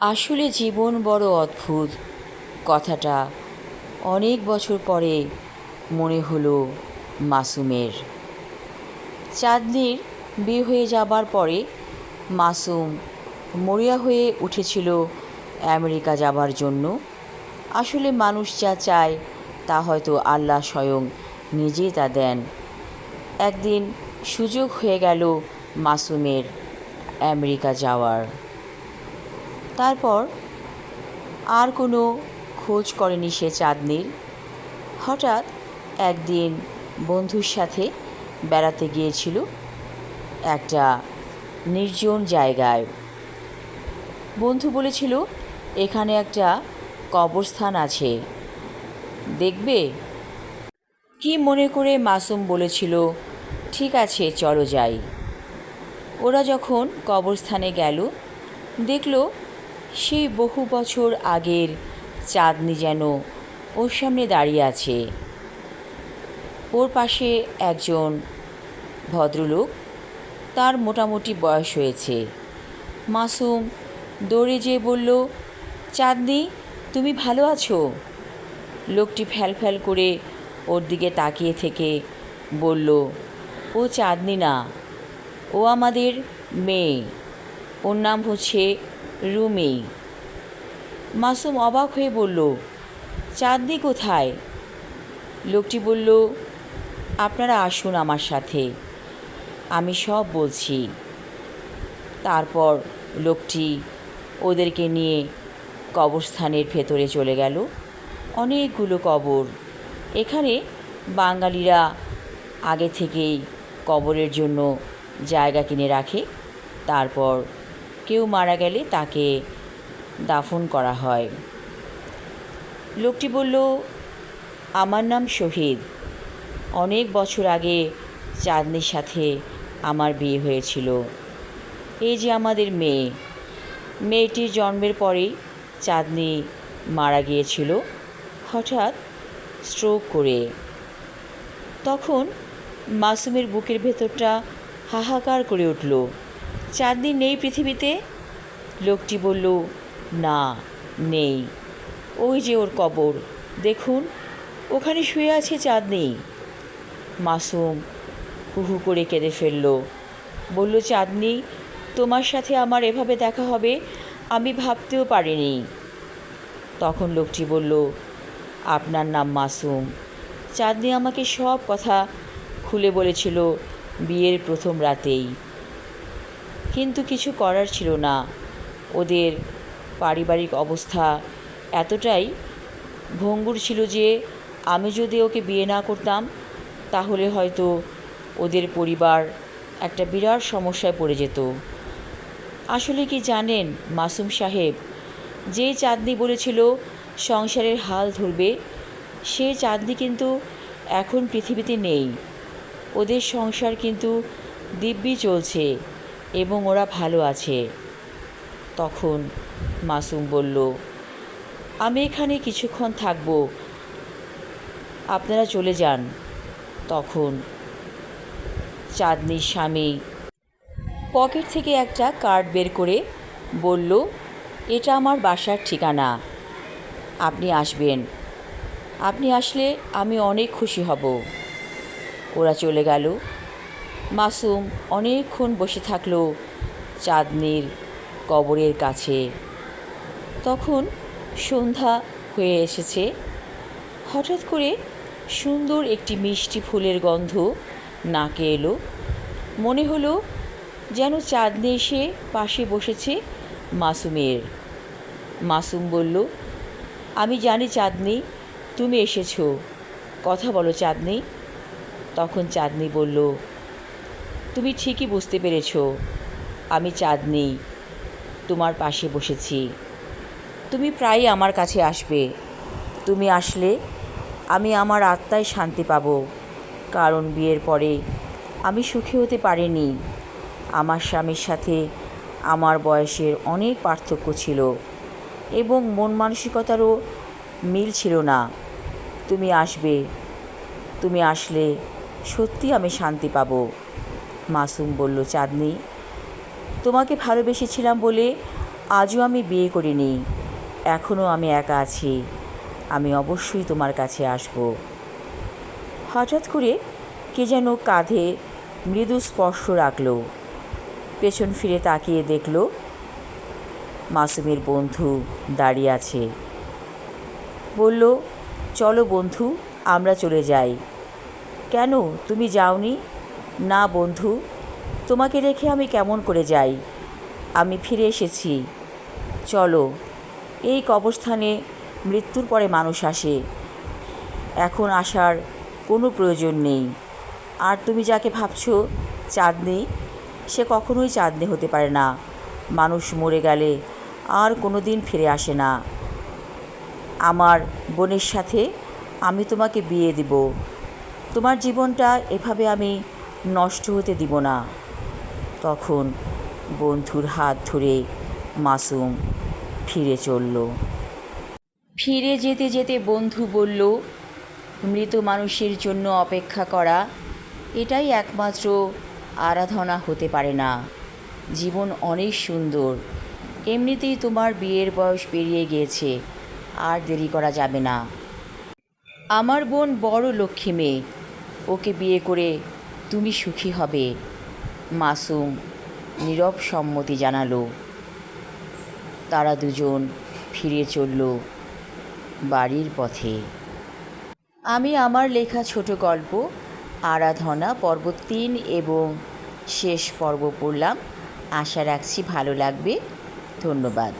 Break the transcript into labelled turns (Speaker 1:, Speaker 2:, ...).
Speaker 1: আসলে জীবন বড় অদ্ভুত। কথাটা অনেক বছর পরে মনে হলো মাসুমের। চাঁদনির বিয়ে হয়ে যাবার পরে মাসুম মরিয়া হয়ে উঠেছিল আমেরিকা যাবার জন্য। আসলে মানুষ যা চায় তা হয়তো আল্লাহ স্বয়ং নিজেই তা দেন। একদিন সুযোগ হয়ে গেল মাসুমের আমেরিকা যাওয়ার। তারপর আর কোনো খোঁজ করেনি সে চাঁদনির। হঠাৎ একদিন বন্ধুর সাথে বেড়াতে গিয়েছিল একটা নির্জন জায়গায়। বন্ধু বলেছিল এখানে একটা কবরস্থান আছে, দেখবে? কি মনে করে মাসুম বলেছিল ঠিক আছে চলো যাই। ওরা যখন কবরস্থানে গেল দেখল সেই বহু বছর আগের চাঁদনি যেন ওর সামনে দাঁড়িয়ে আছে। ওর পাশে একজন ভদ্রলোক, তার মোটামুটি বয়স হয়েছে। মাসুম দৌড়ে যেয়ে বলল, চাঁদনি তুমি ভালো আছো? লোকটি ফ্যাল ফ্যাল করে ওর দিকে তাকিয়ে থেকে বলল, ও চাঁদনি না, ও আমাদের মেয়ে, ওর নাম হচ্ছে রুমি। মাসুম অবাক হয়ে বলল, চাঁদনি কোথায়? লোকটি বলল, আপনারা আসুন আমার সাথে, আমি সব বলছি। তারপর লোকটি ওদেরকে নিয়ে কবরস্থানের ভেতরে চলে গেল। অনেকগুলো কবর। এখানে বাঙালিরা আগে থেকেই কবরের জন্য জায়গা কিনে রাখে। তারপর কেউ মারা গেলে তাকে দাফন করা হয়। লোকটি বলল, আমার নাম শহীদ। অনেক বছর আগে চাঁদনির সাথে আমার বিয়ে হয়েছিল। এই যে আমাদের মেয়ে। মেয়েটির জন্মের পরেই চাঁদনি মারা গিয়েছিল হঠাৎ স্ট্রোক করে। তখন মাসুমের বুকের ভেতরটা হাহাকার করে উঠল। চাঁদনি নেই পৃথিবীতে? লোকটি বলল, না, নেই। ওই যে ওর কবর, দেখুন ওখানে শুয়ে আছে চাঁদনি। মাসুম হু হু করে কেঁদে ফেলল। বলল, চাঁদনি তোমার সাথে আমার এভাবে দেখা হবে আমি ভাবতেও পারিনি। তখন লোকটি বলল, আপনার নাম মাসুম। চাঁদনি আমাকে সব কথা খুলে বলেছিল বিয়ের প্রথম রাতেই। কিন্তু কিছু করার ছিল না। ওদের পারিবারিক অবস্থা এতটাই ভঙ্গুর ছিল যে আমি যদি ওকে বিয়ে না করতাম তাহলে হয়তো ওদের পরিবার একটা বিরাট সমস্যায় পড়ে যেত। আসলে কি জানেন মাসুম সাহেব, যে চাঁদনি বলেছিল সংসারের হাল ধরবে, সে চাঁদনি কিন্তু এখন পৃথিবীতে নেই। ওদের সংসার কিন্তু দিব্যি চলছে এবং ওরা ভালো আছে। তখন মাসুম বলল, আমি এখানে কিছুক্ষণ থাকবো, আপনারা চলে যান। তখন চাঁদনির স্বামী পকেট থেকে একটা কার্ড বের করে বলল, এটা আমার বাসার ঠিকানা, আপনি আসবেন। আপনি আসলে আমি অনেক খুশি হব। ওরা চলে গেল। মাসুম অনেকক্ষণ বসে থাকলো চাঁদনির কবরের কাছে। তখন সন্ধ্যা হয়ে এসেছে। হঠাৎ করে সুন্দর একটি মিষ্টি ফুলের গন্ধ নাকে এলো। মনে হলো যেন চাঁদনি এসে পাশে বসেছে মাসুমের। মাসুম বলল, আমি জানি চাঁদনি তুমি এসেছো, কথা বলো চাঁদনি। তখন চাঁদনি বলল, তুমি ঠিকই বুঝতে পেরেছ, আমি চাঁদনি তোমার পাশে বসেছি। তুমি প্রায়ই আমার কাছে আসবে। তুমি আসলে আমি আমার আত্মায় শান্তি পাব, কারণ বিয়ের পরে আমি সুখী হতে পারিনি। আমার স্বামীর সাথে আমার বয়সের অনেক পার্থক্য ছিল এবং মন মানসিকতারও মিল ছিল না। তুমি আসবে, তুমি আসলে সত্যি আমি শান্তি পাব। মাসুম বলল, চাঁদনি তোমাকে ভালোবেসেছিলাম বলে আজও আমি বিয়ে করিনি, এখনও আমি একা আছি, আমি অবশ্যই তোমার কাছে আসব। হঠাৎ করে কে যেন কাঁধে মৃদু স্পর্শ রাখল। পেছন ফিরে তাকিয়ে দেখল মাসুমের বন্ধু দাঁড়িয়ে আছে। বলল, চলো বন্ধু, আমরা চলে যাই। কেন, তুমি যাওনি? না বন্ধু, তোমাকে রেখে আমি কেমন করে যাই? আমি ফিরে এসেছি। চলো, এই কবরস্থানে মৃত্যুর পরে মানুষ আসে, এখন আসার কোনো প্রয়োজন নেই। আর তুমি যাকে ভাবছো চাঁদনি, সে কখনোই চাঁদনি হতে পারে না। মানুষ মরে গেলে আর কোনো দিন ফিরে আসে না। আমার বোনের সাথে আমি তোমাকে বিয়ে দিব। তোমার জীবনটা এভাবে আমি নষ্ট হতে দিব না। তখন বন্ধুর হাত ধরে মাসুম ফিরে চলল। ফিরে যেতে যেতে বন্ধু বলল, মৃত মানুষের জন্য অপেক্ষা করা এটাই একমাত্র আরাধনা হতে পারে না। জীবন অনেক সুন্দর, এমনিতেই তোমার বিয়ের বয়স পেরিয়ে গিয়েছে, আর দেরি করা যাবে না। আমার বোন বড় লক্ষ্মী মেয়ে, ওকে বিয়ে করে তুমি সুখী হবে। মাসুম নীরব সম্মতি জানালো। তারা দুজন ফিরে চলল বাড়ির পথে। আমি আমার লেখা ছোট গল্প আরাধনা পর্ব 3 এবং শেষ পর্ব পড়লাম। আশা রাখছি ভালো লাগবে। ধন্যবাদ।